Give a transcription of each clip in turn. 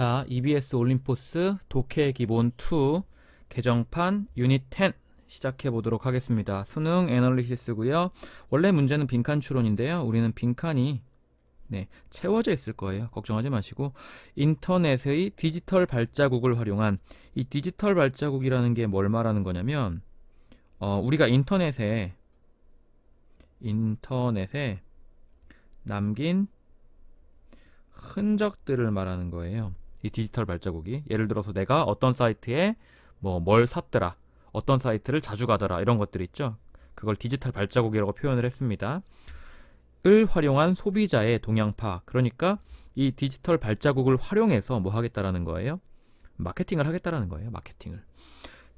자, EBS 올림포스 독해 기본 2 개정판 유닛 10 시작해 보도록 하겠습니다. 수능 애널리시스고요. 원래 문제는 빈칸 추론인데요. 우리는 빈칸이 채워져 있을 거예요. 걱정하지 마시고 인터넷의 디지털 발자국을 활용한 이 디지털 발자국이라는 게 뭘 말하는 거냐면 우리가 인터넷에 남긴 흔적들을 말하는 거예요. 이 디지털 발자국이 예를 들어서 내가 어떤 사이트에 뭘 샀더라, 어떤 사이트를 자주 가더라, 이런 것들 있죠. 그걸 디지털 발자국이라고 표현을 했습니다. 을 활용한 소비자의 동향 파악. 그러니까 이 디지털 발자국을 활용해서 뭐 하겠다라는 거예요? 마케팅을 하겠다라는 거예요. 마케팅을.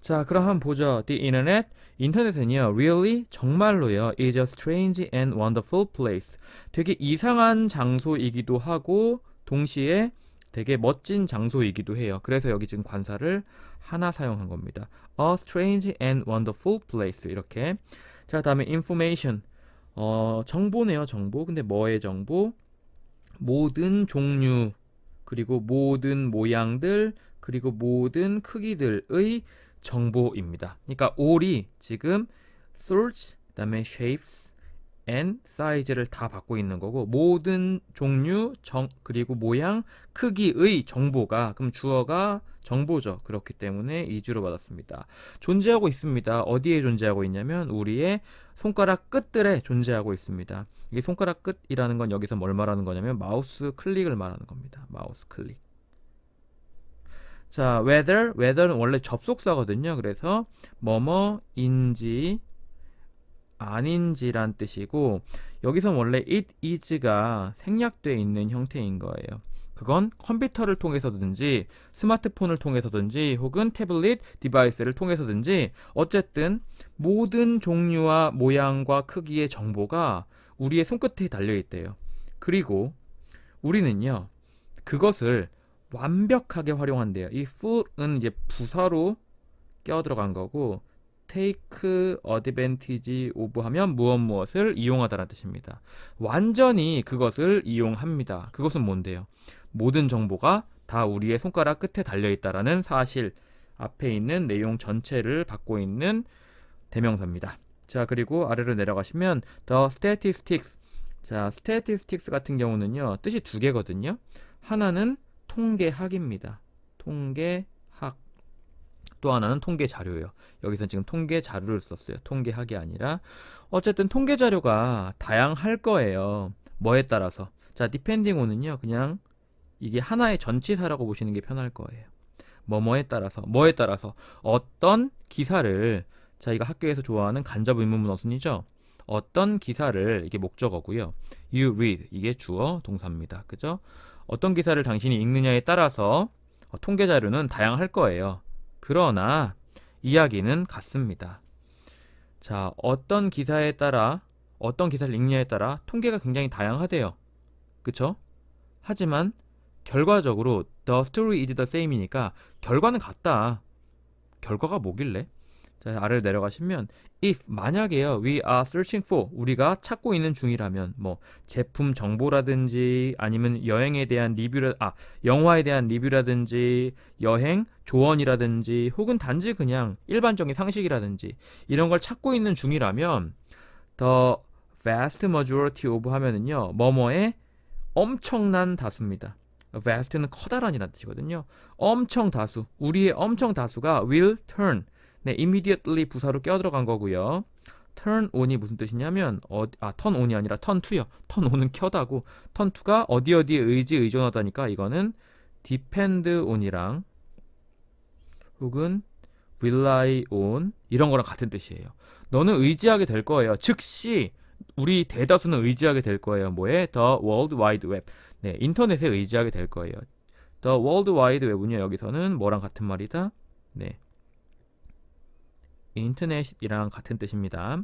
자, 그럼 한번 보죠. The internet. 인터넷은요, really, 정말로요, is a strange and wonderful place. 되게 이상한 장소이기도 하고 동시에 되게 멋진 장소이기도 해요. 그래서 여기 지금 관사를 하나 사용한 겁니다. A strange and wonderful place. 이렇게. 자, 다음에 information. 정보네요, 정보. 근데 뭐의 정보? 모든 종류, 그리고 모든 모양들, 그리고 모든 크기들의 정보입니다. 그러니까 all이 지금 sorts, 그 다음에 shapes and size를 다 받고 있는 거고, 모든 종류, 그리고 모양, 크기의 정보가, 그럼 주어가 정보죠. 그렇기 때문에 이주로 받았습니다. 존재하고 있습니다. 어디에 존재하고 있냐면 우리의 손가락 끝들에 존재하고 있습니다. 이게 손가락 끝이라는 건 여기서 뭘 말하는 거냐면 마우스 클릭을 말하는 겁니다. 마우스 클릭. 자, whether는 원래 접속사거든요. 그래서 뭐뭐인지 아닌지란 뜻이고, 여기서 원래 it is가 생략되어 있는 형태인 거예요. 그건 컴퓨터를 통해서든지 스마트폰을 통해서든지 혹은 태블릿 디바이스를 통해서든지 어쨌든 모든 종류와 모양과 크기의 정보가 우리의 손끝에 달려있대요. 그리고 우리는요, 그것을 완벽하게 활용한대요. 이 full은 이제 부사로 껴 들어간 거고, take advantage of 하면 무엇을 이용하다라는 뜻입니다. 완전히 그것을 이용합니다. 그것은 뭔데요? 모든 정보가 다 우리의 손가락 끝에 달려있다라는 사실, 앞에 있는 내용 전체를 받고 있는 대명사입니다. 자, 그리고 아래로 내려가시면 the statistics. 자, statistics 같은 경우는요, 뜻이 두 개거든요. 하나는 통계학입니다. 통계학. 또 하나는 통계 자료예요. 여기서 지금 통계 자료를 썼어요. 통계학이 아니라. 어쨌든 통계 자료가 다양할 거예요. 뭐에 따라서. 자, depending on은요, 그냥 이게 하나의 전치사라고 보시는 게 편할 거예요. 뭐뭐에 따라서. 뭐에 따라서. 어떤 기사를, 자, 이거 학교에서 좋아하는 간접 의문문 어순이죠. 어떤 기사를, 이게 목적어고요. You read, 이게 주어 동사입니다. 그죠? 어떤 기사를 당신이 읽느냐에 따라서 통계 자료는 다양할 거예요. 그러나 이야기는 같습니다. 자, 어떤 기사를 읽느냐에 따라 통계가 굉장히 다양하대요. 그쵸? 하지만 결과적으로 the story is the same이니까 결과는 같다. 결과가 뭐길래? 자, 아래로 내려가시면 if, 만약에요, we are searching for, 우리가 찾고 있는 중이라면 제품 정보라든지 아니면 여행에 대한 영화에 대한 리뷰라든지 여행 조언이라든지 혹은 단지 그냥 일반적인 상식이라든지 이런 걸 찾고 있는 중이라면 the vast majority of 하면은요, 뭐뭐의 엄청난 다수입니다. vast는 커다란이라는 뜻이거든요. 엄청 다수, 우리의 엄청 다수가 will turn, immediately 부사로 껴들어간 거고요. turn on이 무슨 뜻이냐면 turn on이 아니라 turn to요. turn on은 켜다고, turn to가 어디에 의존하다니까 이거는 depend on이랑 혹은 rely on 이런 거랑 같은 뜻이에요. 너는 의지하게 될 거예요. 즉시 우리 대다수는 의지하게 될 거예요. 뭐에? The World Wide Web. 인터넷에 의지하게 될 거예요. The World Wide Web은요, 여기서는 뭐랑 같은 말이다? 인터넷이랑 같은 뜻입니다.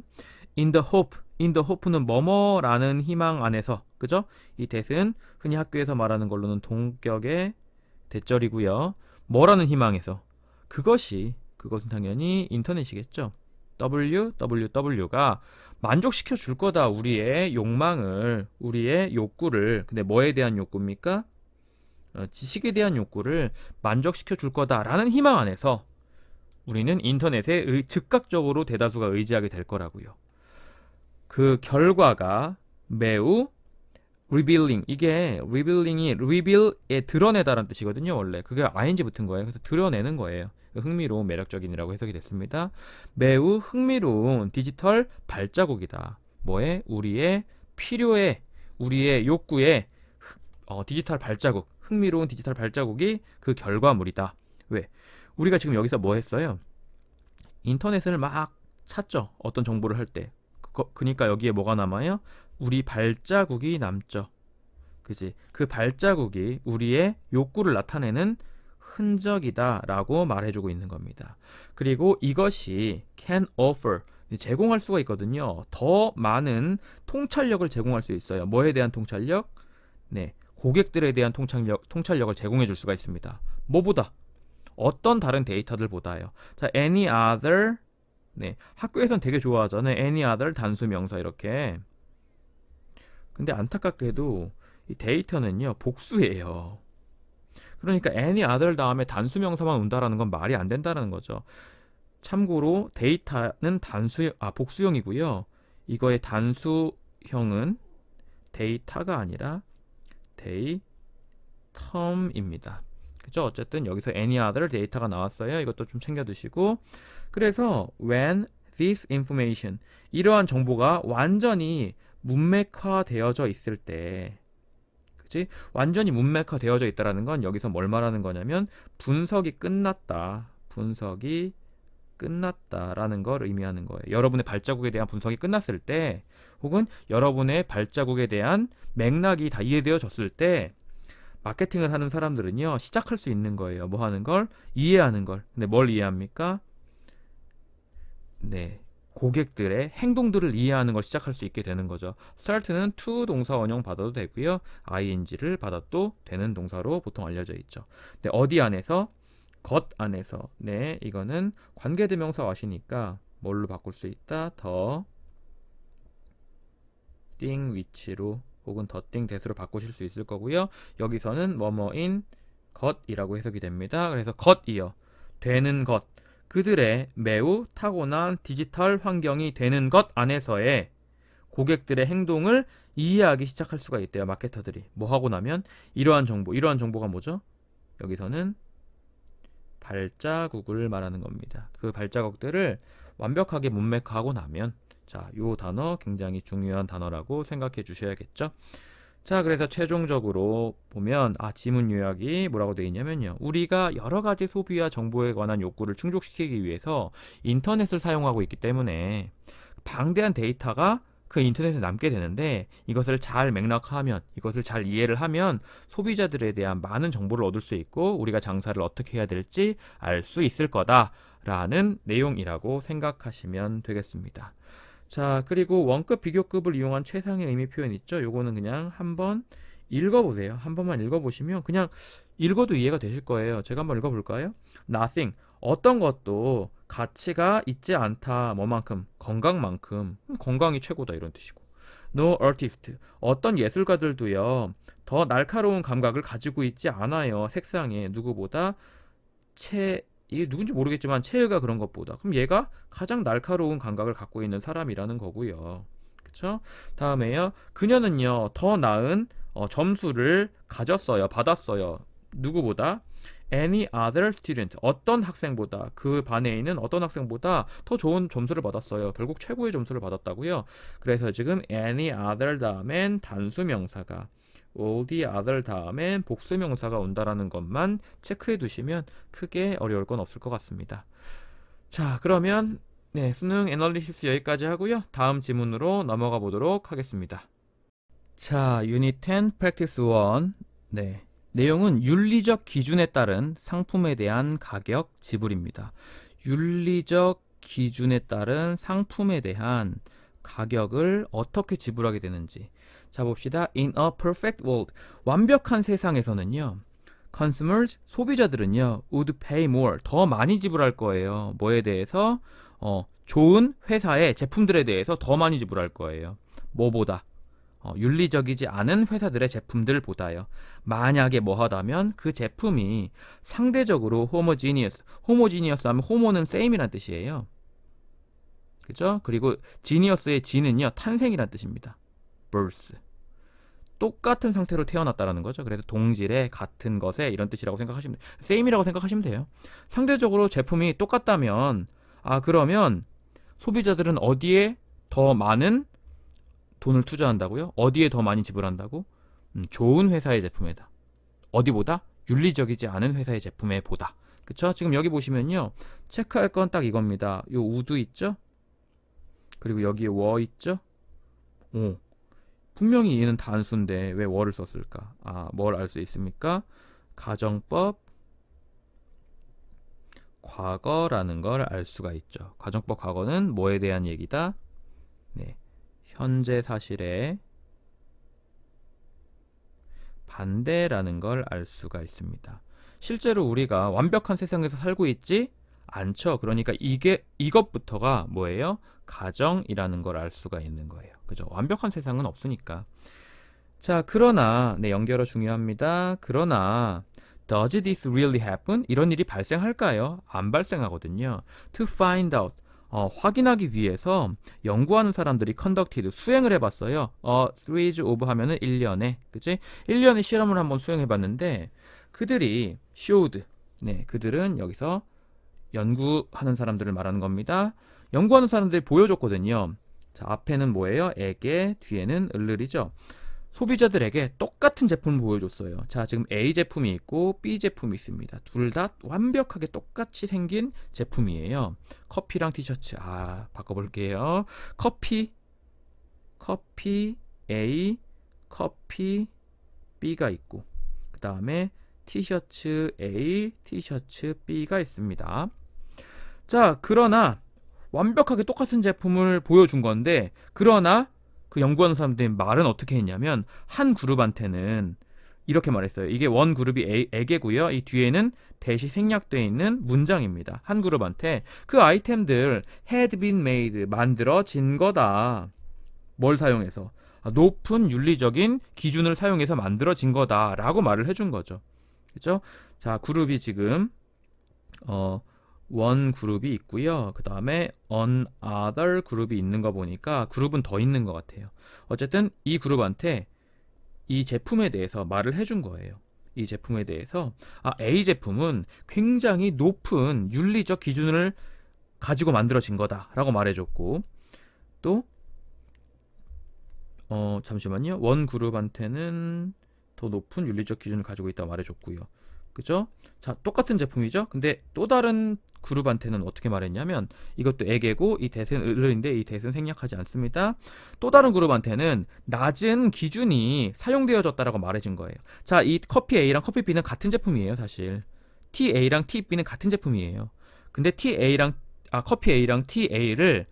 In the hope는 뭐뭐라는 희망 안에서, 그죠? 이 that은 흔히 학교에서 말하는 걸로는 동격의 대절이고요. 뭐라는 희망에서? 그것은 당연히 인터넷이겠죠. www가 만족시켜 줄 거다. 우리의 욕망을, 우리의 욕구를. 근데 뭐에 대한 욕구입니까? 지식에 대한 욕구를 만족시켜 줄 거다라는 희망 안에서 우리는 인터넷에 즉각적으로 대다수가 의지하게 될 거라고요. 그 결과가 매우 revealing, 이게 revealing이 reveal에 드러내다라는 뜻이거든요. 원래 그게 ing 붙은 거예요. 그래서 드러내는 거예요. 흥미로운, 매력적인이라고 해석이 됐습니다. 매우 흥미로운 디지털 발자국이다. 뭐에? 우리의 필요에, 우리의 욕구에 디지털 발자국, 흥미로운 디지털 발자국이 그 결과물이다. 왜? 우리가 지금 여기서 뭐 했어요? 인터넷을 막 찾죠. 어떤 정보를 할 때. 그러니까 여기에 뭐가 남아요? 우리 발자국이 남죠. 그지? 그 발자국이 우리의 욕구를 나타내는 흔적이다 라고 말해주고 있는 겁니다. 그리고 이것이 can offer, 제공할 수가 있거든요. 더 많은 통찰력을 제공할 수 있어요. 뭐에 대한 통찰력? 네, 고객들에 대한 통찰력을 제공해 줄 수가 있습니다. 뭐보다? 어떤 다른 데이터들보다요. 자, any other, 네, 학교에선 되게 좋아하잖아요. any other 단수 명사 이렇게. 근데 안타깝게도 이 데이터는요, 복수예요. 그러니까 any other 다음에 단수 명사만 온다라는 건 말이 안 된다는 거죠. 참고로 데이터는 복수형이고요. 이거의 단수형은 데이터가 아니라 데이텀입니다. 그죠? 어쨌든 여기서 any other 데이터가 나왔어요. 이것도 좀 챙겨 두시고. 그래서 when this information, 이러한 정보가 완전히 문맥화되어져 있을 때, 그치? 완전히 문맥화되어져 있다라는 건 여기서 뭘 말하는 거냐면 분석이 끝났다라는 걸 의미하는 거예요. 여러분의 발자국에 대한 분석이 끝났을 때, 혹은 여러분의 발자국에 대한 맥락이 다 이해되어졌을 때, 마케팅을 하는 사람들은요, 시작할 수 있는 거예요. 뭐 하는 걸? 이해하는 걸. 근데 뭘 이해합니까? 네, 고객들의 행동들을 이해하는 걸 시작할 수 있게 되는 거죠. start는 to 동사 원형 받아도 되고요. ing를 받아도 되는 동사로 보통 알려져 있죠. 근데 어디 안에서? 것 안에서. 네, 이거는 관계대명사 와시니까 뭘로 바꿀 수 있다? 더 thing which로 혹은 더 thing that으로 바꾸실 수 있을 거고요. 여기서는 뭐뭐인 것이라고 해석이 됩니다. 그래서 것이요, 되는 것, 그들의 매우 타고난 디지털 환경이 되는 것 안에서의 고객들의 행동을 이해하기 시작할 수가 있대요. 마케터들이 뭐 하고 나면 이러한 정보가 뭐죠? 여기서는 발자국을 말하는 겁니다. 그 발자국들을 완벽하게 문맥화하고 나면, 자, 요 단어 굉장히 중요한 단어라고 생각해 주셔야겠죠. 자, 그래서 최종적으로 보면 지문 요약이 뭐라고 되어 있냐면요, 우리가 여러 가지 소비와 정보에 관한 욕구를 충족시키기 위해서 인터넷을 사용하고 있기 때문에 방대한 데이터가 그 인터넷에 남게 되는데, 이것을 잘 맥락화하면, 이것을 잘 이해를 하면 소비자들에 대한 많은 정보를 얻을 수 있고 우리가 장사를 어떻게 해야 될지 알 수 있을 거다라는 내용이라고 생각하시면 되겠습니다. 자, 그리고 원급, 비교급을 이용한 최상의 의미 표현 있죠? 요거는 그냥 한번 읽어보세요. 한 번만 읽어보시면 그냥 읽어도 이해가 되실 거예요. 제가 한번 읽어볼까요? Nothing, 어떤 것도 가치가 있지 않다. 뭐만큼? 건강만큼. 건강이 최고다 이런 뜻이고. No artist, 어떤 예술가들도요, 더 날카로운 감각을 가지고 있지 않아요. 색상에 누구보다 이게 누군지 모르겠지만 채의가 그런 것보다. 그럼 얘가 가장 날카로운 감각을 갖고 있는 사람이라는 거고요. 그쵸? 다음에요, 그녀는요, 더 나은 점수를 받았어요. 누구보다? Any other student, 어떤 학생보다, 그 반에 있는 어떤 학생보다 더 좋은 점수를 받았어요. 결국 최고의 점수를 받았다고요. 그래서 지금 any other 다음엔 단수명사가, all the other 다음엔 복수명사가 온다라는 것만 체크해 두시면 크게 어려울 건 없을 것 같습니다. 자, 그러면 네, 수능 애널리시스 여기까지 하고요. 다음 지문으로 넘어가 보도록 하겠습니다. 자, 유닛 10 프랙티스 1. 네, 내용은 윤리적 기준에 따른 상품에 대한 가격 지불입니다. 윤리적 기준에 따른 상품에 대한 가격을 어떻게 지불하게 되는지. 자, 봅시다. In a perfect world, 완벽한 세상에서는요, consumers, 소비자들은요, would pay more, 더 많이 지불할 거예요. 뭐에 대해서? 좋은 회사의 제품들에 대해서 더 많이 지불할 거예요. 뭐보다? 윤리적이지 않은 회사들의 제품들보다요. 만약에 뭐 하다면 그 제품이 상대적으로 호모지니어스 하면 호모는 same이란 뜻이에요. 그죠? 그리고 지니어스의 지는요 탄생이란 뜻입니다. birth. 똑같은 상태로 태어났다라는 거죠. 그래서 동질의 같은 것에 이런 뜻이라고 생각하시면 돼요. same이라고 생각하시면 돼요. 상대적으로 제품이 똑같다면 그러면 소비자들은 어디에 더 많은 돈을 투자한다고요? 어디에 더 많이 지불한다고? 좋은 회사의 제품에다. 어디보다? 윤리적이지 않은 회사의 제품에 보다. 그쵸? 지금 여기 보시면요. 체크할 건 딱 이겁니다. 요 우드 있죠? 그리고 여기에 워 있죠? 분명히 얘는 단수인데 왜 워를 썼을까? 뭘 알 수 있습니까? 가정법 과거라는 걸 알 수가 있죠. 가정법 과거는 뭐에 대한 얘기다? 네. 현재 사실에 반대라는 걸 알 수가 있습니다. 실제로 우리가 완벽한 세상에서 살고 있지 않죠. 그러니까 이것부터가 뭐예요? 가정이라는 걸 알 수가 있는 거예요. 그죠? 완벽한 세상은 없으니까. 자, 그러나 연결어 중요합니다. 그러나 does this really happen? 이런 일이 발생할까요? 안 발생하거든요. To find out. 확인하기 위해서 연구하는 사람들이 conducted 수행을 해봤어요. series of 하면은 1년에, 그치? 1년에 실험을 한번 수행해봤는데 그들이 showed. 네, 그들은 여기서 연구하는 사람들을 말하는 겁니다. 연구하는 사람들이 보여줬거든요. 자, 앞에는 뭐예요? 에게, 뒤에는 을을이죠. 소비자들에게 똑같은 제품을 보여줬어요. 자, 지금 A 제품이 있고 B 제품이 있습니다. 둘 다 완벽하게 똑같이 생긴 제품이에요. 커피랑 티셔츠. 바꿔볼게요. 커피 A, 커피 B가 있고, 그 다음에 티셔츠 A, 티셔츠 B가 있습니다. 자, 그러나 완벽하게 똑같은 제품을 보여준 건데, 그러나 그 연구하는 사람들이 말은 어떻게 했냐면 한 그룹한테는 이렇게 말했어요. 이게 원 그룹이 에게고요. 이 뒤에는 대시 생략되어 있는 문장입니다. 한 그룹한테 그 아이템들 had been made, 만들어진 거다. 뭘 사용해서? 높은 윤리적인 기준을 사용해서 만들어진 거다 라고 말을 해준 거죠. 그렇죠? 자, 그룹이 지금 원 그룹이 있고요. 그 다음에 another 그룹이 있는 거 보니까 그룹은 더 있는 것 같아요. 어쨌든 이 그룹한테 이 제품에 대해서 말을 해준 거예요. 이 제품에 대해서 A 제품은 굉장히 높은 윤리적 기준을 가지고 만들어진 거다 라고 말해줬고, 또 잠시만요. 원 그룹한테는 더 높은 윤리적 기준을 가지고 있다고 말해줬고요. 그죠? 자, 똑같은 제품이죠? 근데 또 다른 그룹한테는 어떻게 말했냐면 이것도 에게고 이 대은 을인데 이 대은 생략하지 않습니다. 또 다른 그룹한테는 낮은 기준이 사용되어졌다라고 말해준 거예요. 자, 이 커피 A랑 커피 B는 같은 제품이에요. 사실 TA랑 TB는 같은 제품이에요. 근데 커피 A랑 TA를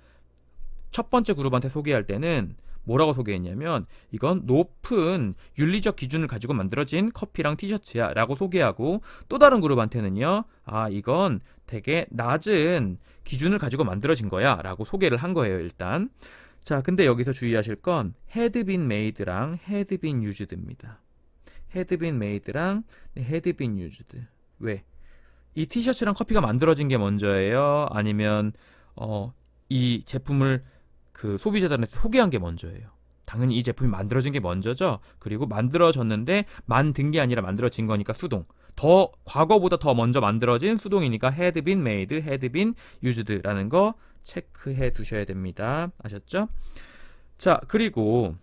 첫 번째 그룹한테 소개할 때는 뭐라고 소개했냐면 이건 높은 윤리적 기준을 가지고 만들어진 커피랑 티셔츠야 라고 소개하고, 또 다른 그룹한테는요 이건 되게 낮은 기준을 가지고 만들어진 거야 라고 소개를 한 거예요. 일단 자, 근데 여기서 주의하실 건 had been made랑 had been used입니다. had been made랑 had been used. 왜? 이 티셔츠랑 커피가 만들어진 게 먼저예요? 아니면 이 제품을 그 소비자들한테 소개한 게 먼저예요? 당연히 이 제품이 만들어진 게 먼저죠. 그리고 만들어졌는데 만든 게 아니라 만들어진 거니까 수동. 과거보다 더 먼저 만들어진 수동이니까 had been made, had been used라는 거 체크해 두셔야 됩니다. 아셨죠? 자, 그리고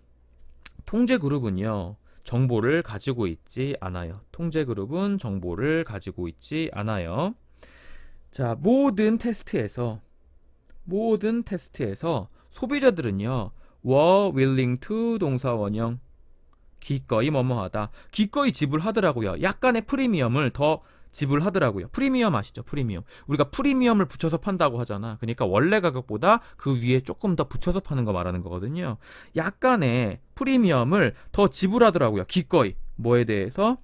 통제 그룹은요, 정보를 가지고 있지 않아요. 통제 그룹은 정보를 가지고 있지 않아요. 자, 모든 테스트에서 소비자들은요 were willing to 동사 원형 기꺼이 뭐뭐하다, 기꺼이 지불하더라고요. 약간의 프리미엄을 더 지불하더라고요. 프리미엄 아시죠? 프리미엄. 우리가 프리미엄을 붙여서 판다고 하잖아. 그러니까 원래 가격보다 그 위에 조금 더 붙여서 파는 거 말하는 거거든요. 약간의 프리미엄을 더 지불하더라고요. 기꺼이. 뭐에 대해서?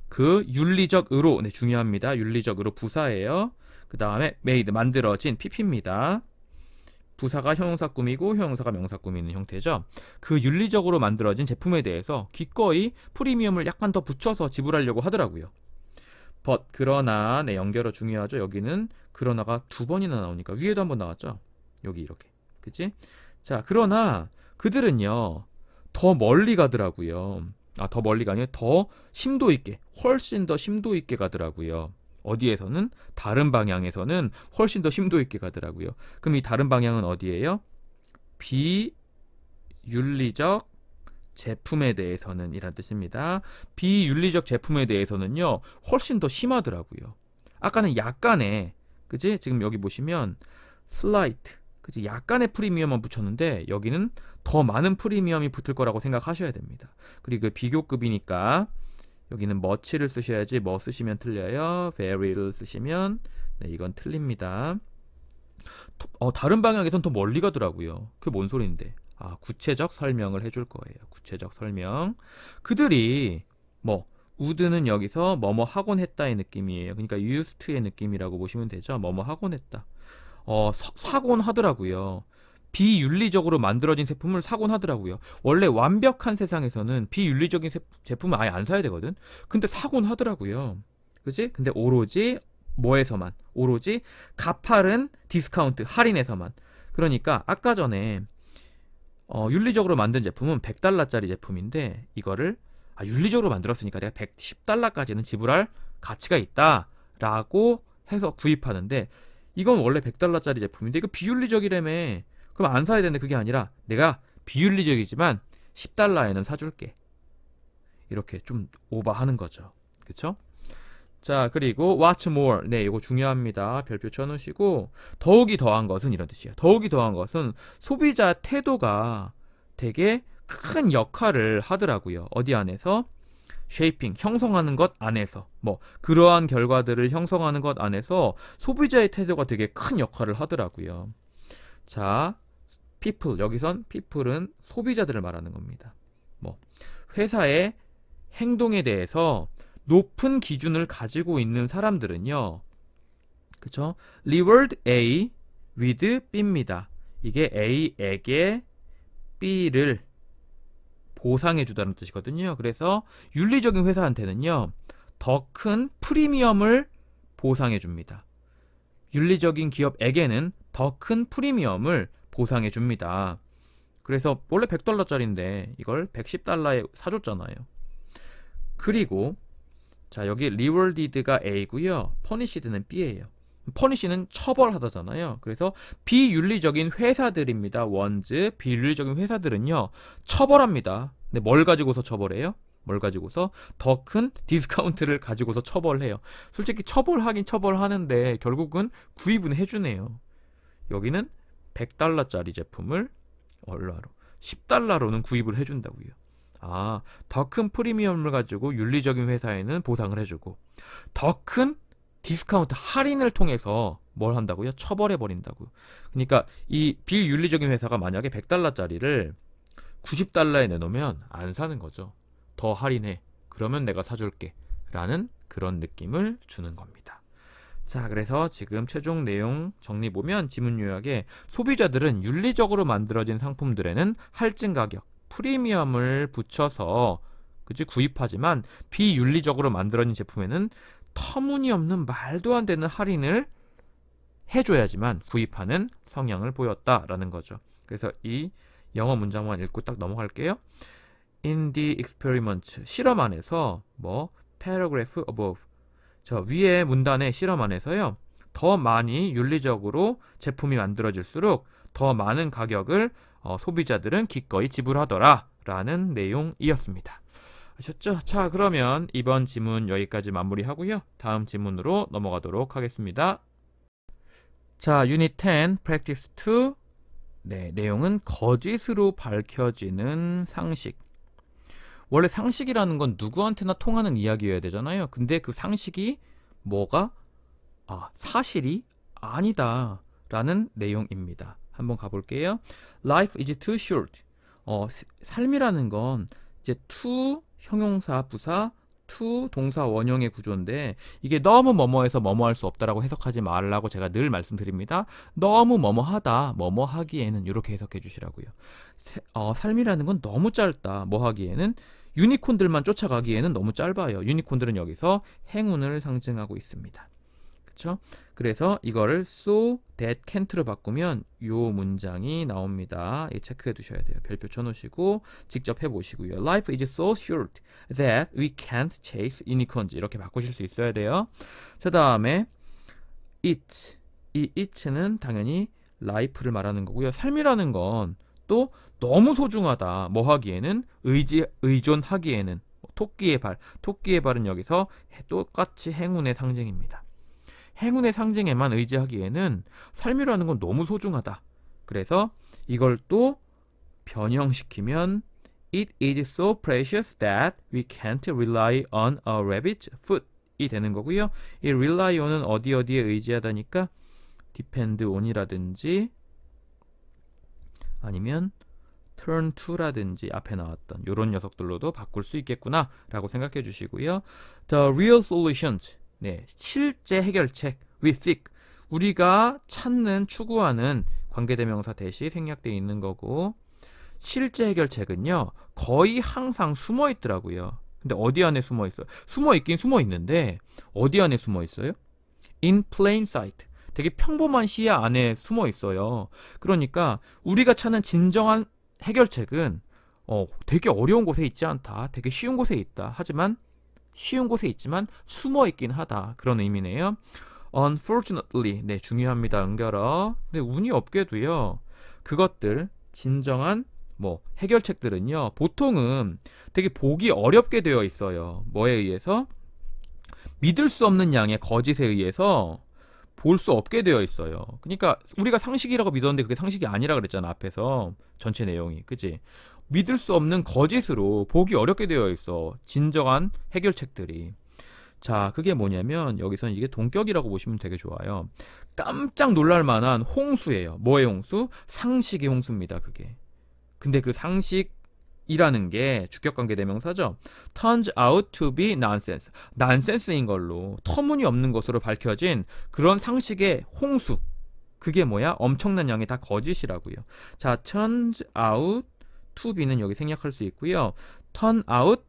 그 윤리적으로. 네, 중요합니다. 윤리적으로 부사예요. 그 다음에 made, 만들어진, pp입니다. 부사가 형용사 꾸미고 형용사가 명사 꾸미는 형태죠. 그 윤리적으로 만들어진 제품에 대해서 기꺼이 프리미엄을 약간 더 붙여서 지불하려고 하더라고요. but 그러나 네, 연결어 중요하죠. 여기는 그러나가 두 번이나 나오니까 위에도 한번 나왔죠. 여기 이렇게. 그치? 자, 그러나 그들은요. 더 멀리 가더라고요. 더 멀리가 아니에요. 더 심도 있게, 훨씬 더 심도 있게 가더라고요. 어디에서는? 다른 방향에서는 훨씬 더 심도 있게 가더라고요. 그럼 이 다른 방향은 어디예요? 비윤리적 제품에 대해서는 이란 뜻입니다. 비윤리적 제품에 대해서는요, 훨씬 더 심하더라고요. 아까는 약간의, 그지? 지금 여기 보시면 slight, 그지? 약간의 프리미엄만 붙였는데 여기는 더 많은 프리미엄이 붙을 거라고 생각하셔야 됩니다. 그리고 비교급이니까 여기는 much를 쓰셔야지 뭐 쓰시면 틀려요. very를 쓰시면 네, 이건 틀립니다. 다른 방향에선 더 멀리 가더라고요. 그게 뭔 소리인데? 구체적 설명을 해줄 거예요. 구체적 설명. 그들이 would는 여기서 뭐뭐 하곤 했다의 느낌이에요. 그러니까 used to의 느낌이라고 보시면 되죠. 뭐뭐 하곤 했다. 사곤 하더라고요. 비윤리적으로 만들어진 제품을 사곤 하더라고요. 원래 완벽한 세상에서는 비윤리적인 제품을 아예 안 사야 되거든. 근데 사곤 하더라고요. 그치? 근데 오로지 뭐에서만? 오로지 가파른 디스카운트, 할인에서만. 그러니까 아까 전에 윤리적으로 만든 제품은 $100짜리 제품인데 이거를 윤리적으로 만들었으니까 내가 $110까지는 지불할 가치가 있다 라고 해서 구입하는데 이건 원래 $100짜리 제품인데 이거 비윤리적이라며. 그럼 안 사야 되는데 그게 아니라 내가 비윤리적이지만 $10에는 사줄게. 이렇게 좀 오버하는 거죠. 그쵸? 자, 그리고 what's more. 네, 이거 중요합니다. 별표 쳐놓으시고 더욱이 더한 것은 이런 뜻이에요. 더욱이 더한 것은 소비자 태도가 되게 큰 역할을 하더라고요. 어디 안에서? shaping, 형성하는 것 안에서. 그러한 결과들을 형성하는 것 안에서 소비자의 태도가 되게 큰 역할을 하더라고요. 자, people. 여기선 people은 소비자들을 말하는 겁니다. 회사의 행동에 대해서 높은 기준을 가지고 있는 사람들은요. 그쵸? reward A with B입니다. 이게 A에게 B를 보상해 주다는 뜻이거든요. 그래서 윤리적인 회사한테는요. 더 큰 프리미엄을 보상해 줍니다. 윤리적인 기업에게는 더 큰 프리미엄을 보상해 줍니다. 그래서 원래 $100짜리인데 이걸 $110에 사줬잖아요. 그리고 자, 여기 rewarded가 A고요. punished는 B예요. punish는 처벌하다잖아요. 그래서 비윤리적인 회사들입니다. ones, 비윤리적인 회사들은요. 처벌합니다. 근데 뭘 가지고서 처벌해요? 뭘 가지고서? 더 큰 디스카운트를 가지고서 처벌해요. 솔직히 처벌하긴 처벌하는데 결국은 구입은 해주네요. 여기는 $100짜리 제품을 얼마로? $10로는 구입을 해준다고요. 더 큰 프리미엄을 가지고 윤리적인 회사에는 보상을 해주고 더 큰 디스카운트 할인을 통해서 뭘 한다고요? 처벌해버린다고요. 그러니까 이 비윤리적인 회사가 만약에 $100짜리를 $90에 내놓으면 안 사는 거죠. 더 할인해. 그러면 내가 사줄게. 라는 그런 느낌을 주는 겁니다. 자, 그래서 지금 최종 내용 정리보면 지문 요약에 소비자들은 윤리적으로 만들어진 상품들에는 할증 가격, 프리미엄을 붙여서 구입하지만 비윤리적으로 만들어진 제품에는 터무니없는 말도 안 되는 할인을 해줘야지만 구입하는 성향을 보였다라는 거죠. 그래서 이 영어 문장만 읽고 딱 넘어갈게요. In the experiment, 실험 안에서 paragraph above, 저 위에 문단의 실험 안에서요. 더 많이 윤리적으로 제품이 만들어질수록 더 많은 가격을 소비자들은 기꺼이 지불하더라 라는 내용이었습니다. 아셨죠? 자, 그러면 이번 지문 여기까지 마무리하고요. 다음 지문으로 넘어가도록 하겠습니다. 자, 유닛 10, practice 2. 네, 내용은 거짓으로 밝혀지는 상식. 원래 상식이라는 건 누구한테나 통하는 이야기여야 되잖아요. 근데 그 상식이 뭐가? 사실이 아니다 라는 내용입니다. 한번 가볼게요. Life is too short. 삶이라는 건 이제 to 형용사 부사 to 동사 원형의 구조인데 이게 너무 뭐뭐해서 뭐뭐 할 수 없다라고 해석하지 말라고 제가 늘 말씀드립니다. 너무 뭐뭐하다, 뭐뭐 하기에는 이렇게 해석해 주시라고요. 삶이라는 건 너무 짧다. 뭐 하기에는 유니콘들만 쫓아가기에는 너무 짧아요. 유니콘들은 여기서 행운을 상징하고 있습니다. 그쵸? 그래서 이거를 so that can't로 바꾸면 요 문장이 나옵니다. 체크해 두셔야 돼요. 별표 쳐놓으시고 직접 해보시고요. Life is so short that we can't chase unicorns. 이렇게 바꾸실 수 있어야 돼요. 자, 다음에 it. 이 it는 당연히 life를 말하는 거고요. 삶이라는 건 또 너무 소중하다. 뭐 하기에는 의존하기에는 토끼의 발. 토끼의 발은 여기서 똑같이 행운의 상징입니다. 행운의 상징에만 의지하기에는 삶이라는 건 너무 소중하다. 그래서 이걸 또 변형시키면 It is so precious that we can't rely on a rabbit's foot 이 되는 거고요. 이 rely on은 어디에 의지하다니까 depend on이라든지 아니면 turn to라든지 앞에 나왔던 이런 녀석들로도 바꿀 수 있겠구나 라고 생각해 주시고요. The real solutions 네, 실제 해결책 we seek 우리가 찾는 추구하는 관계대명사 대시 생략되어 있는 거고 실제 해결책은요 거의 항상 숨어 있더라고요. 근데 어디 안에 숨어 있어요? 숨어 있긴 숨어 있는데 어디 안에 숨어 있어요? In plain sight 되게 평범한 시야 안에 숨어 있어요. 그러니까 우리가 찾는 진정한 해결책은 되게 어려운 곳에 있지 않다. 되게 쉬운 곳에 있다. 하지만 쉬운 곳에 있지만 숨어 있긴 하다. 그런 의미네요. Unfortunately, 네 중요합니다. 은결어. 근데 운이 없게도요. 그것들 진정한 해결책들은요. 보통은 되게 보기 어렵게 되어 있어요. 뭐에 의해서? 믿을 수 없는 양의 거짓에 의해서 볼 수 없게 되어 있어요. 그러니까 우리가 상식이라고 믿었는데 그게 상식이 아니라 그랬잖아. 앞에서 전체 내용이. 그치? 믿을 수 없는 거짓으로 보기 어렵게 되어 있어. 진정한 해결책들이. 자, 그게 뭐냐면 여기서는 이게 동격이라고 보시면 되게 좋아요. 깜짝 놀랄 만한 홍수예요. 뭐의 홍수? 상식의 홍수입니다. 그게. 근데 그 상식이라는 게 주격관계 대명사죠. turns out to be nonsense. 난센스인 걸로 터무니없는 것으로 밝혀진 그런 상식의 홍수. 그게 뭐야? 엄청난 양이 다 거짓이라고요. 자, turns out to be는 여기 생략할 수 있고요. turn out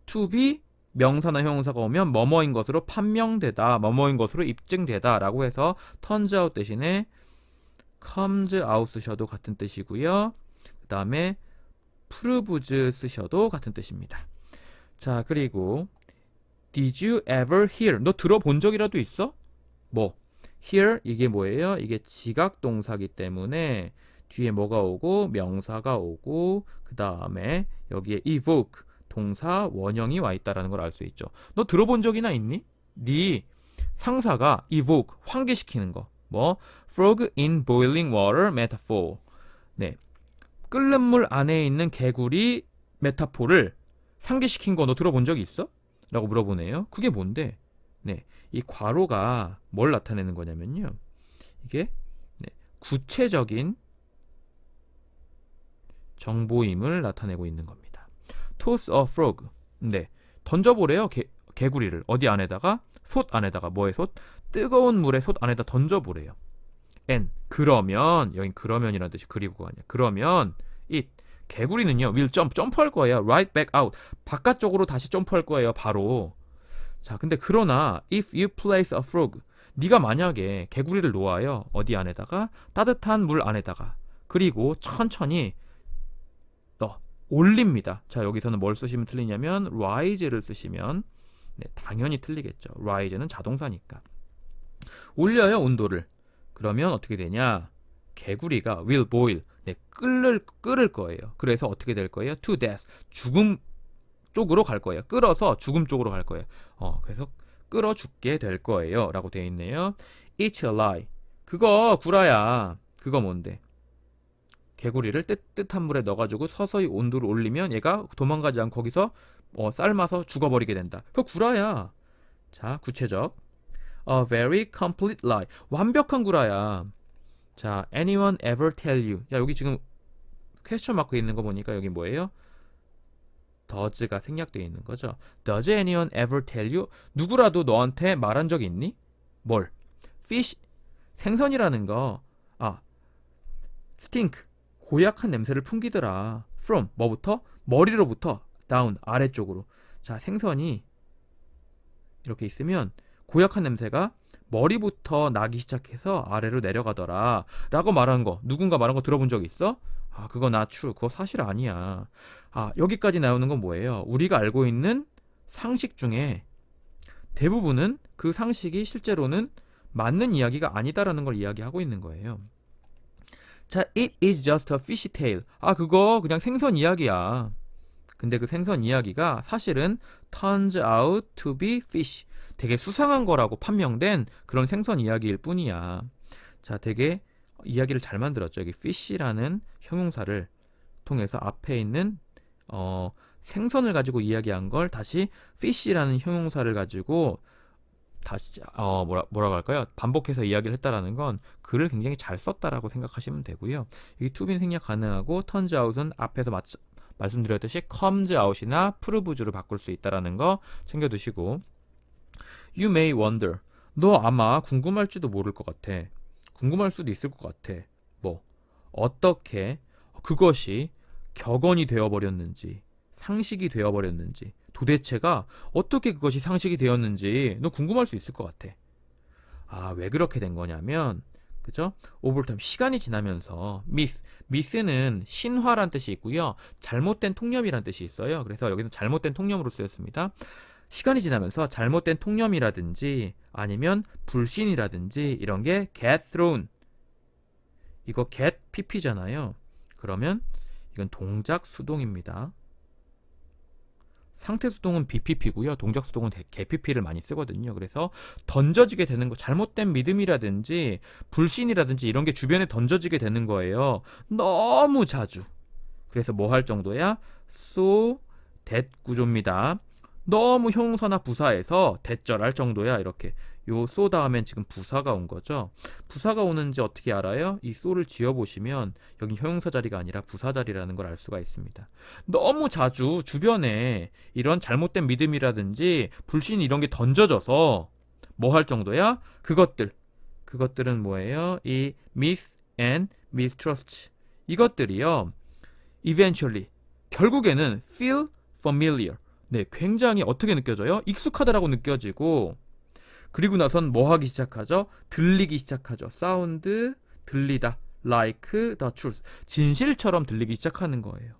to be 명사나 형용사가 오면 뭐뭐인 것으로 판명되다, 뭐뭐인 것으로 입증되다 라고 해서 turns out 대신에 comes out 쓰셔도 같은 뜻이고요. 그 다음에 proves 쓰셔도 같은 뜻입니다. 자, 그리고 Did you ever hear? 너 들어본 적이라도 있어? hear 이게 뭐예요? 이게 지각동사기 때문에 뒤에 뭐가 오고 명사가 오고 그 다음에 여기에 evoke 동사 원형이 와 있다라는 걸 알 수 있죠. 너 들어본 적이나 있니? 네 상사가 evoke 환기시키는 거. frog in boiling water metaphor. 네. 끓는 물 안에 있는 개구리 메타포를 상기시킨 거 너 들어본 적이 있어? 라고 물어보네요. 그게 뭔데? 네. 이 괄호가 뭘 나타내는 거냐면요. 이게 구체적인 정보임을 나타내고 있는 겁니다. Toss a frog. 네. 던져보래요. 개구리를. 어디 안에다가? 솥 안에다가. 뭐의 솥? 뜨거운 물의 솥 안에다 던져보래요. and 그러면 여긴 그러면이라는 뜻이 그리고가 아니야. 그러면 it 개구리는요 will 점프할 거예요. right back out 바깥쪽으로 다시 점프할 거예요. 바로. 자, 근데 그러나 if you place a frog 네가 만약에 개구리를 놓아요. 어디 안에다가? 따뜻한 물 안에다가. 그리고 천천히 올립니다. 자, 여기서는 뭘 쓰시면 틀리냐면 rise를 쓰시면 당연히 틀리겠죠. rise는 자동사니까. 올려요, 온도를. 그러면 어떻게 되냐? 개구리가 will boil. 끓을 거예요. 그래서 어떻게 될 거예요? to death. 죽음 쪽으로 갈 거예요. 끓어서 죽음 쪽으로 갈 거예요. 그래서 끓어 죽게 될 거예요. 라고 되어 있네요. It's a lie. 그거 구라야. 그거 뭔데? 개구리를 뜨뜻한 물에 넣어가지고 서서히 온도를 올리면 얘가 도망가지 않고 거기서 삶아서 죽어버리게 된다. 그거 구라야. 자, 구체적. A very complete lie. 완벽한 구라야. 자, anyone ever tell you. 야, 여기 지금 퀘스천 마크 있는 거 보니까 여기 뭐예요? does가 생략되어 있는 거죠. Does anyone ever tell you? 누구라도 너한테 말한 적이 있니? 뭘? fish, 생선이라는 거, stink, 고약한 냄새를 풍기더라. From, 뭐부터? 머리로부터, down, 아래쪽으로. 자, 생선이 이렇게 있으면 고약한 냄새가 머리부터 나기 시작해서 아래로 내려가더라 라고 말한 거, 누군가 말한 거 들어본 적 있어? 그거 not true. 그거 사실 아니야. 여기까지 나오는 건 뭐예요? 우리가 알고 있는 상식 중에 대부분은 그 상식이 실제로는 맞는 이야기가 아니다라는 걸 이야기하고 있는 거예요. 자, it is just a fishy tale. 그거 그냥 생선 이야기야. 근데 그 생선 이야기가 사실은 turns out to be fish. 되게 수상한 거라고 판명된 그런 생선 이야기일 뿐이야. 자, 되게 이야기를 잘 만들었죠. 여기 fish라는 형용사를 통해서 앞에 있는 생선을 가지고 이야기한 걸 다시 fish라는 형용사를 가지고 다시 뭐라고 할까요? 반복해서 이야기를 했다라는 건 글을 굉장히 잘 썼다라고 생각하시면 되고요. 여기 to be는 생략 가능하고 turns out은 앞에서 말씀드렸듯이 comes out이나 proves로 바꿀 수 있다라는 거 챙겨두시고, you may wonder, 너 아마 궁금할지도 모를 것 같아. 궁금할 수도 있을 것 같아. 어떻게 그것이 격언이 되어버렸는지, 상식이 되어버렸는지, 도대체가 어떻게 그것이 상식이 되었는지 너 궁금할 수 있을 것 같아. 왜 그렇게 된 거냐면, 그죠? 오버타임, 시간이 지나면서 미스는 신화란 뜻이 있고요, 잘못된 통념이란 뜻이 있어요. 그래서 여기서 잘못된 통념으로 쓰였습니다. 시간이 지나면서 잘못된 통념이라든지 아니면 불신이라든지 이런 게 get thrown, 이거 get pp잖아요. 그러면 이건 동작 수동입니다. 상태 수동은 BPP고요. 동작 수동은 개PP를 많이 쓰거든요. 그래서 던져지게 되는 거, 잘못된 믿음이라든지 불신이라든지 이런 게 주변에 던져지게 되는 거예요. 너무 자주. 그래서 뭐 할 정도야? so that 구조입니다. 너무 형용사나 부사에서 대절할 정도야. 이렇게 요 so 다음엔 지금 부사가 온 거죠. 부사가 오는지 어떻게 알아요? 이 so를 지어보시면 여기 형용사 자리가 아니라 부사 자리라는 걸 알 수가 있습니다. 너무 자주 주변에 이런 잘못된 믿음이라든지 불신 이런 게 던져져서 뭐 할 정도야? 그것들은 뭐예요? 이 myth and mistrust, 이것들이요 eventually, 결국에는 feel familiar, 굉장히 어떻게 느껴져요? 익숙하다라고 느껴지고, 그리고 나선 뭐 하기 시작하죠? 들리기 시작하죠. 사운드, 들리다, like the truth, 진실처럼 들리기 시작하는 거예요.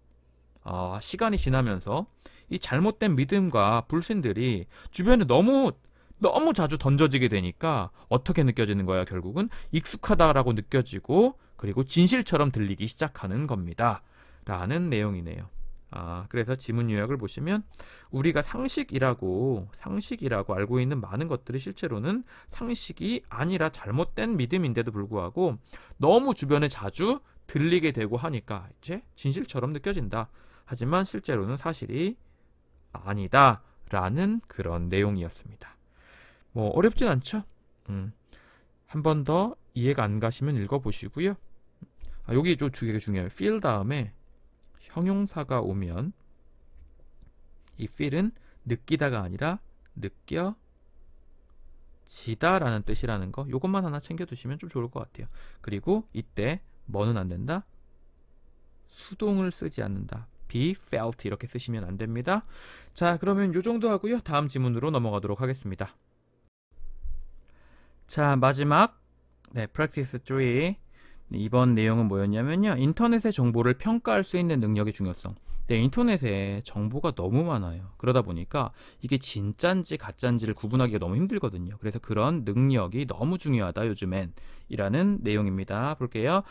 시간이 지나면서 이 잘못된 믿음과 불신들이 주변에 너무 자주 던져지게 되니까 어떻게 느껴지는 거야? 결국은 익숙하다라고 느껴지고, 그리고 진실처럼 들리기 시작하는 겁니다 라는 내용이네요. 그래서 지문 요약을 보시면 우리가 상식이라고 알고 있는 많은 것들이 실제로는 상식이 아니라 잘못된 믿음인데도 불구하고 너무 주변에 자주 들리게 되고 하니까 이제 진실처럼 느껴진다. 하지만 실제로는 사실이 아니다 라는 그런 내용이었습니다. 어렵진 않죠? 한 번 더 이해가 안 가시면 읽어보시고요. 여기 좀 되게 중요해요. feel 다음에 형용사가 오면 이 feel은 느끼다가 아니라 느껴지다 라는 뜻이라는 거, 요것만 하나 챙겨두시면 좀 좋을 것 같아요. 그리고 이때 뭐는 안 된다? 수동을 쓰지 않는다. be felt 이렇게 쓰시면 안 됩니다. 자, 그러면 요 정도 하고요. 다음 지문으로 넘어가도록 하겠습니다. 자, 마지막 practice 3. 이번 내용은 뭐였냐면요, 인터넷의 정보를 평가할 수 있는 능력의 중요성. 인터넷에 정보가 너무 많아요. 그러다 보니까 이게 진짠지 가짠지를 구분하기가 너무 힘들거든요. 그래서 그런 능력이 너무 중요하다 요즘엔, 이라는 내용입니다. 볼게요.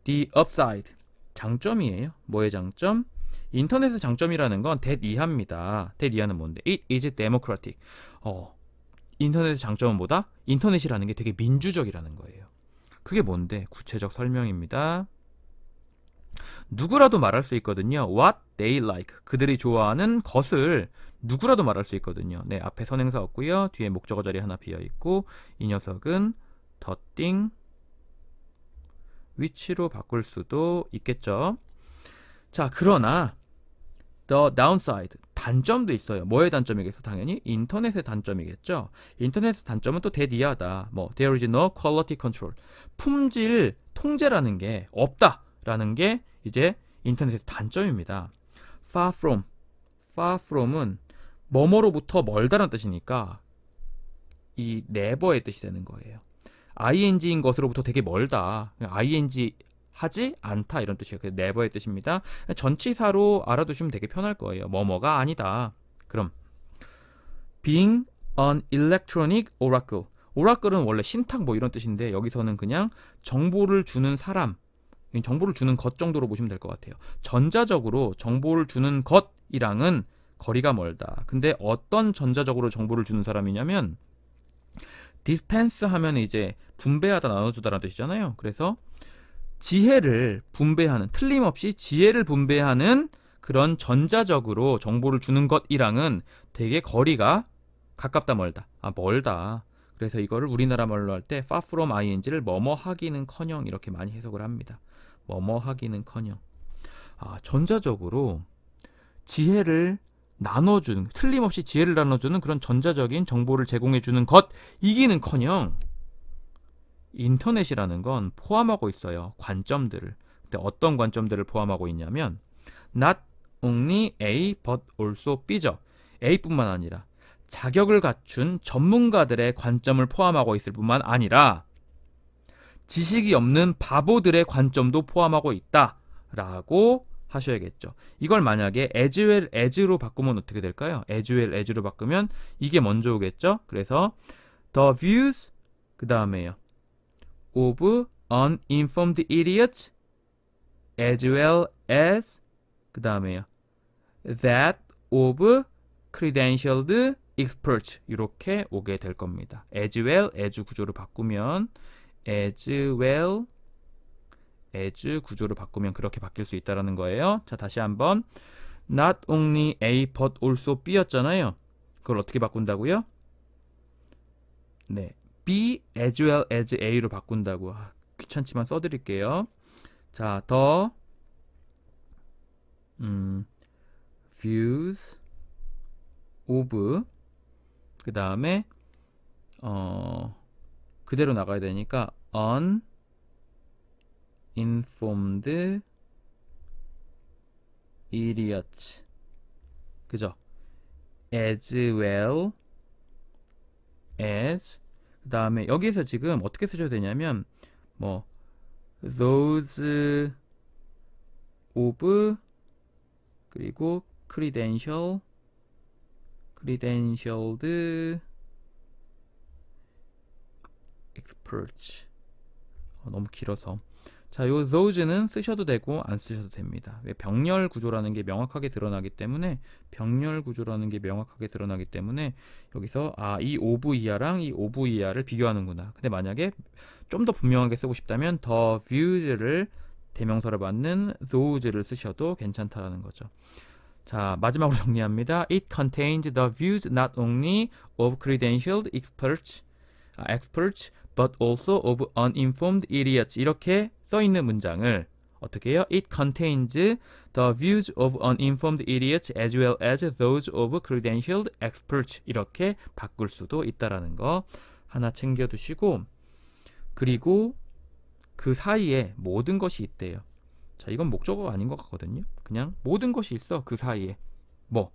The upside, 장점이에요. 뭐의 장점? 인터넷의 장점이라는 건 that 이하입니다. that 이하는 뭔데? It is democratic. 인터넷의 장점은 뭐다? 인터넷이라는 게 되게 민주적이라는 거예요. 그게 뭔데? 구체적 설명입니다. 누구라도 말할 수 있거든요. What they like, 그들이 좋아하는 것을 누구라도 말할 수 있거든요. 앞에 선행사 없고요, 뒤에 목적어 자리 하나 비어있고, 이 녀석은 the thing, which로 바꿀 수도 있겠죠. 자, 그러나 the downside, 단점도 있어요. 뭐의 단점이겠어? 당연히 인터넷의 단점이겠죠. 인터넷의 단점은 또 대디하다. 뭐 there is no quality control. 품질 통제라는 게 없다라는 게 이제 인터넷의 단점입니다. far from은 뭐뭐로부터 멀다라는 뜻이니까 이 never의 뜻이 되는 거예요. ing인 것으로부터 되게 멀다. ing 하지 않다 이런 뜻이에요. 그래서 never의 뜻입니다. 전치사로 알아두시면 되게 편할 거예요. 뭐뭐가 아니다. 그럼 being an electronic oracle. oracle은 원래 신탁 뭐 이런 뜻인데 여기서는 그냥 정보를 주는 사람, 정보를 주는 것 정도로 보시면 될 것 같아요. 전자적으로 정보를 주는 것이랑은 거리가 멀다. 근데 어떤 전자적으로 정보를 주는 사람이냐면 dispense 하면 이제 분배하다 나눠주다라는 뜻이잖아요. 그래서 지혜를 분배하는, 틀림없이 지혜를 분배하는 그런 전자적으로 정보를 주는 것이랑은 되게 거리가 가깝다 멀다. 멀다. 그래서 이거를 우리나라 말로 할 때 far from ing를 뭐뭐 하기는커녕 이렇게 많이 해석을 합니다. 뭐뭐 하기는커녕. 전자적으로 지혜를 나눠주는, 틀림없이 지혜를 나눠주는 그런 전자적인 정보를 제공해주는 것이기는커녕 인터넷이라는 건 포함하고 있어요. 관점들을. 근데 어떤 관점들을 포함하고 있냐면 not only A but also B죠. A뿐만 아니라 자격을 갖춘 전문가들의 관점을 포함하고 있을 뿐만 아니라 지식이 없는 바보들의 관점도 포함하고 있다라고 하셔야겠죠. 이걸 만약에 as well as로 바꾸면 어떻게 될까요? as well as로 바꾸면 이게 먼저 오겠죠. 그래서 the views 그 다음에요. of uninformed idiots as well as 그 다음에요. that of credentialed experts 이렇게 오게 될 겁니다. as well as 구조를 바꾸면 as well as 구조를 바꾸면 그렇게 바뀔 수 있다라는 거예요. 자, 다시 한번 not only A but also B였잖아요. 그걸 어떻게 바꾼다고요? 네, B as well as A로 바꾼다고. 귀찮지만 써드릴게요. 자, the views of 그 다음에 그대로 나가야 되니까 uninformed idiots 그죠? as well as 그 다음에 여기에서 지금 어떻게 쓰셔야 되냐면 뭐 those of 그리고 credentialed experts 너무 길어서 자, 요 those는 쓰셔도 되고 안 쓰셔도 됩니다. 왜 병렬 구조라는 게 명확하게 드러나기 때문에 여기서 이 of 이하랑 이 of 이하를 비교하는구나. 근데 만약에 좀 더 분명하게 쓰고 싶다면 the views를 대명사로 받는 those를 쓰셔도 괜찮다라는 거죠. 자, 마지막으로 정리합니다. It contains the views not only of credentialed experts but also of uninformed idiots 이렇게 써있는 문장을 어떻게 해요? It contains the views of uninformed idiots as well as those of credentialed experts 이렇게 바꿀 수도 있다라는 거 하나 챙겨두시고 그리고 그 사이에 모든 것이 있대요. 자, 이건 목적어가 아닌 것 같거든요. 그냥 모든 것이 있어. 그 사이에 뭐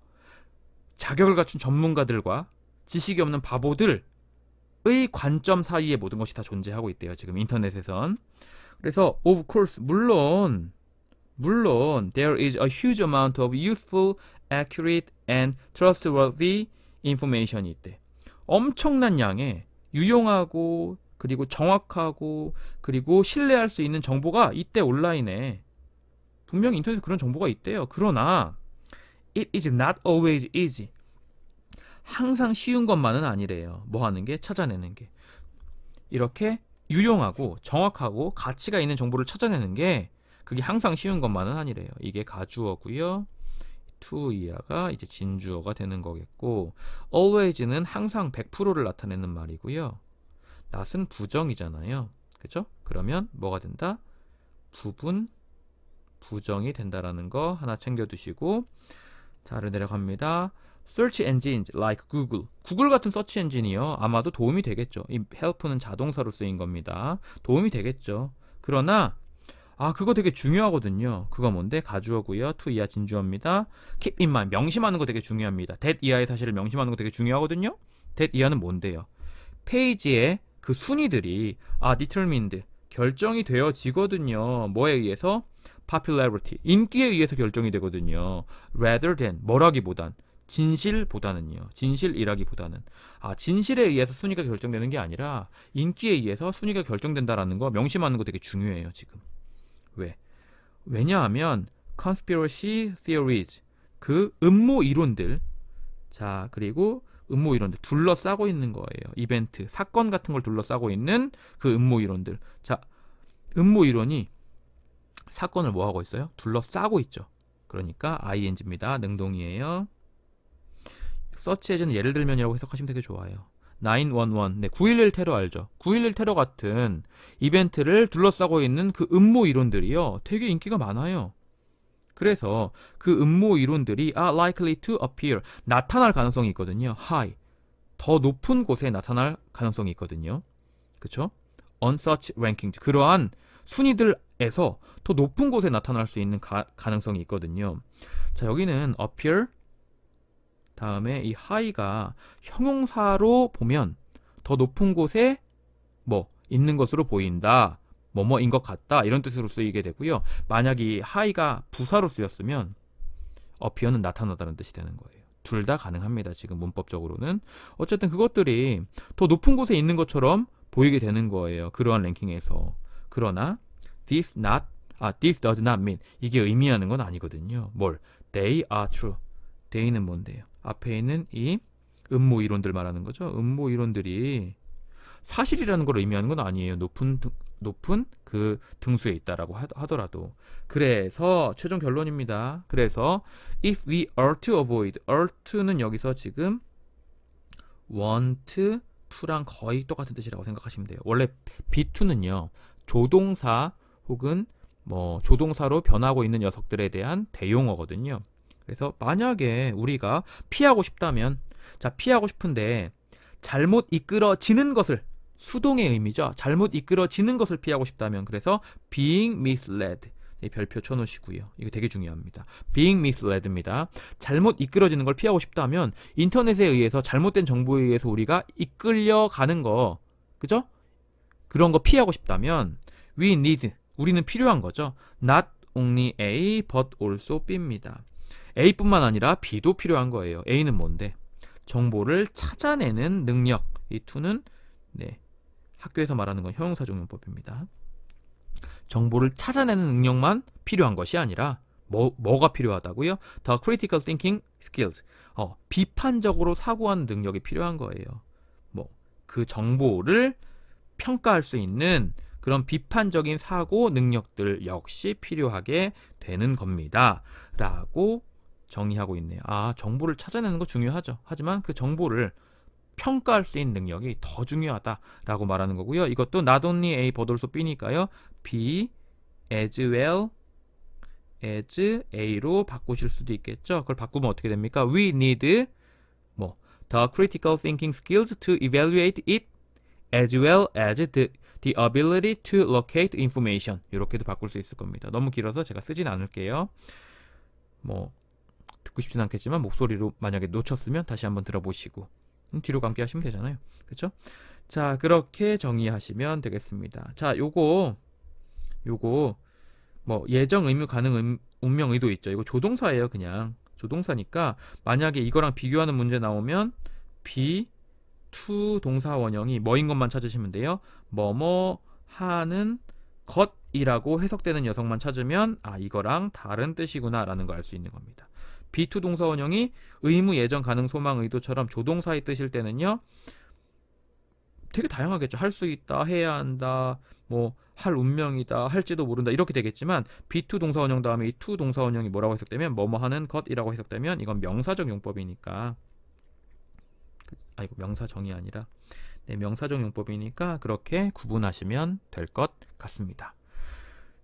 자격을 갖춘 전문가들과 지식이 없는 바보들의 관점 사이에 모든 것이 다 존재하고 있대요. 지금 인터넷에선. 그래서 of course 물론 there is a huge amount of useful, accurate and trustworthy information이 있대. 엄청난 양의 유용하고 그리고 정확하고 그리고 신뢰할 수 있는 정보가 이때 온라인에 분명히 인터넷에 그런 정보가 있대요. 그러나 it is not always easy. 항상 쉬운 것만은 아니래요. 뭐 하는 게? 찾아내는 게. 이렇게 유용하고 정확하고 가치가 있는 정보를 찾아내는 게 그게 항상 쉬운 것만은 아니래요. 이게 가주어고요. to 이하가 이제 진주어가 되는 거겠고 always는 항상 100%를 나타내는 말이고요. not은 부정이잖아요. 그죠? 그러면 뭐가 된다? 부분 부정이 된다라는 거 하나 챙겨두시고 자, 아래 내려갑니다. Search engines like Google. 구글 같은 서치 엔진이요. 아마도 도움이 되겠죠. 이 help는 자동사로 쓰인 겁니다. 도움이 되겠죠. 그러나 그거 되게 중요하거든요. 그거 뭔데? 가주어고요. to 이하 진주어입니다. keep in mind. 명심하는 거 되게 중요합니다. that 이하의 사실을 명심하는 거 되게 중요하거든요. that 이하는 뭔데요? 페이지에 그 순위들이 determined. 결정이 되어지거든요. 뭐에 의해서? popularity. 인기에 의해서 결정이 되거든요. rather than. 뭐라기보단. 진실보다는요. 진실이라기보다는. 진실에 의해서 순위가 결정되는 게 아니라 인기에 의해서 순위가 결정된다라는 거 명심하는 거 되게 중요해요, 지금. 왜? 왜냐하면 conspiracy theories. 그 음모 이론들. 자, 그리고 음모 이론들 둘러싸고 있는 거예요. 이벤트, 사건 같은 걸 둘러싸고 있는 그 음모 이론들. 자, 음모 이론이 사건을 뭐 하고 있어요? 둘러싸고 있죠. 그러니까 ing입니다. 능동이에요. 서치 에즈는 예를 들면이라고 해석하시면 되게 좋아요. 911, 네, 911 테러 알죠? 911 테러 같은 이벤트를 둘러싸고 있는 그 음모 이론들이요, 되게 인기가 많아요. 그래서 그 음모 이론들이 likely to appear, 나타날 가능성이 있거든요. high, 더 높은 곳에 나타날 가능성이 있거든요. 그쵸? on such rankings, 그러한 순위들에서 더 높은 곳에 나타날 수 있는 가능성이 있거든요. 자, 여기는 appear 다음에 이 high가 형용사로 보면 더 높은 곳에 뭐 있는 것으로 보인다, 뭐뭐인 것 같다, 이런 뜻으로 쓰이게 되고요. 만약 이 high가 부사로 쓰였으면 appear는 나타나다는 뜻이 되는 거예요. 둘 다 가능합니다. 지금 문법적으로는. 어쨌든 그것들이 더 높은 곳에 있는 것처럼 보이게 되는 거예요. 그러한 랭킹에서. 그러나 this does not mean, 이게 의미하는 건 아니거든요. 뭘? They are true. they는 뭔데요? 앞에 있는 이 음모 이론들 말하는 거죠. 음모 이론들이 사실이라는 걸 의미하는 건 아니에요. 높은 그 등수에 있다라고 하더라도. 그래서 최종 결론입니다. 그래서 if we are to avoid, are to는 여기서 지금 want to랑 거의 똑같은 뜻이라고 생각하시면 돼요. 원래 be2는요, 조동사 혹은 뭐 조동사로 변하고 있는 녀석들에 대한 대용어거든요. 그래서 만약에 우리가 피하고 싶다면, 자, 피하고 싶은데 잘못 이끌어지는 것을, 수동의 의미죠. 잘못 이끌어지는 것을 피하고 싶다면, 그래서 being misled, 별표 쳐놓으시고요. 이거 되게 중요합니다. being misled입니다. 잘못 이끌어지는 걸 피하고 싶다면 인터넷에 의해서 잘못된 정보에 의해서 우리가 이끌려가는 거, 그죠? 그런 거 피하고 싶다면 we need, 우리는 필요한 거죠. not only A but also B입니다. A뿐만 아니라 B도 필요한 거예요. A는 뭔데? 정보를 찾아내는 능력. 이 to는 학교에서 말하는 건 형용사적용법입니다. 정보를 찾아내는 능력만 필요한 것이 아니라 뭐가 필요하다고요? The critical thinking skills. 비판적으로 사고하는 능력이 필요한 거예요. 그 정보를 평가할 수 있는 그런 비판적인 사고 능력들 역시 필요하게 되는 겁니다. 라고 정의하고 있네요. 정보를 찾아내는 거 중요하죠. 하지만 그 정보를 평가할 수 있는 능력이 더 중요하다라고 말하는 거고요. 이것도 not only A but also B니까요. B as well as A로 바꾸실 수도 있겠죠. 그걸 바꾸면 어떻게 됩니까? We need the critical thinking skills to evaluate it as well as the ability to locate information. 이렇게도 바꿀 수 있을 겁니다. 너무 길어서 제가 쓰진 않을게요. 듣고 싶진 않겠지만 목소리로 만약에 놓쳤으면 다시 한번 들어보시고 뒤로 감기 하시면 되잖아요. 그렇죠? 자, 그렇게 정의하시면 되겠습니다. 자, 요거 예정, 의무, 가능, 운명, 의도 있죠. 이거 조동사예요. 그냥 조동사니까 만약에 이거랑 비교하는 문제 나오면 be, to 동사 원형이 뭐인 것만 찾으시면 돼요. 뭐뭐 하는 것이라고 해석되는 녀석만 찾으면 이거랑 다른 뜻이구나 라는 걸 알 수 있는 겁니다. be2 동사 원형이 의무, 예정, 가능, 소망, 의도처럼 조동사의 뜻일 때는요, 되게 다양하겠죠. 할 수 있다, 해야 한다, 할 운명이다, 할지도 모른다, 이렇게 되겠지만 be2 동사 원형 다음에 이 to 동사 원형이 뭐라고 해석되면 뭐뭐 하는 것이라고 해석되면 이건 명사적 용법이니까, 명사정이 아니라 명사적 용법이니까 그렇게 구분하시면 될 것 같습니다.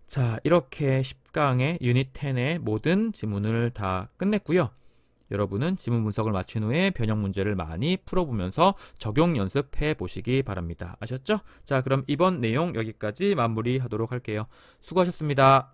자, 이렇게 10강의 유닛 10의 모든 지문을 다 끝냈고요. 여러분은 지문 분석을 마친 후에 변형 문제를 많이 풀어보면서 적용 연습해 보시기 바랍니다. 아셨죠? 자, 그럼 이번 내용 여기까지 마무리하도록 할게요. 수고하셨습니다.